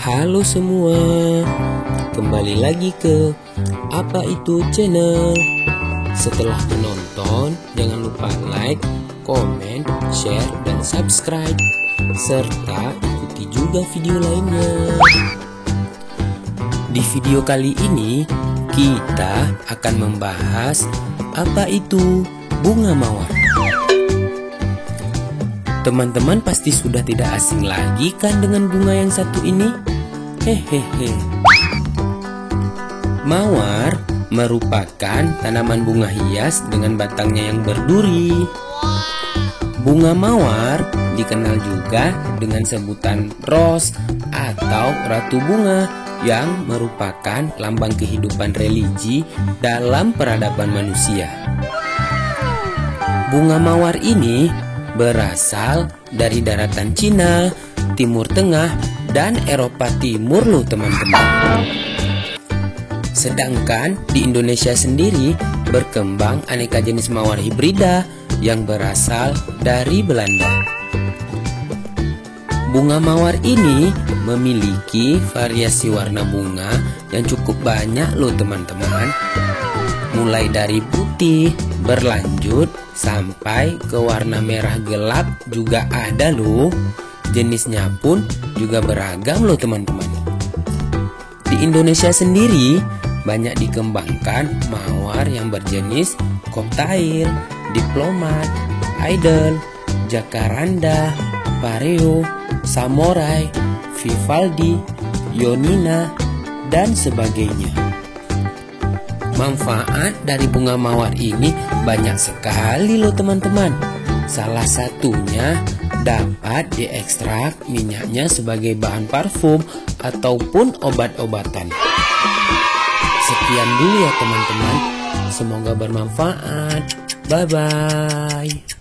Halo semua, kembali lagi ke Apa Itu Channel. Setelah menonton, jangan lupa like, komen, share, dan subscribe, serta ikuti juga video lainnya. Di video kali ini, kita akan membahas apa itu bunga mawar. Teman-teman pasti sudah tidak asing lagi kan dengan bunga yang satu ini? Hehehe. Mawar merupakan tanaman bunga hias dengan batangnya yang berduri. Bunga mawar dikenal juga dengan sebutan ros atau ratu bunga yang merupakan lambang kehidupan religi dalam peradaban manusia. Bunga mawar ini berasal dari daratan Cina, Timur Tengah, dan Eropa Timur loh teman-teman. Sedangkan di Indonesia sendiri berkembang aneka jenis mawar hibrida yang berasal dari Belanda. Bunga mawar ini memiliki variasi warna bunga yang cukup banyak loh teman-teman. Mulai dari putih, berlanjut, sampai ke warna merah gelap juga ada loh. Jenisnya pun juga beragam loh teman-teman. Di Indonesia sendiri banyak dikembangkan mawar yang berjenis koktail, diplomat, idol, jacaranda, pareo, samurai, vivaldi, yonina, dan sebagainya. Manfaat dari bunga mawar ini banyak sekali loh teman-teman. Salah satunya dapat diekstrak minyaknya sebagai bahan parfum ataupun obat-obatan. Sekian dulu ya teman-teman. Semoga bermanfaat. Bye-bye.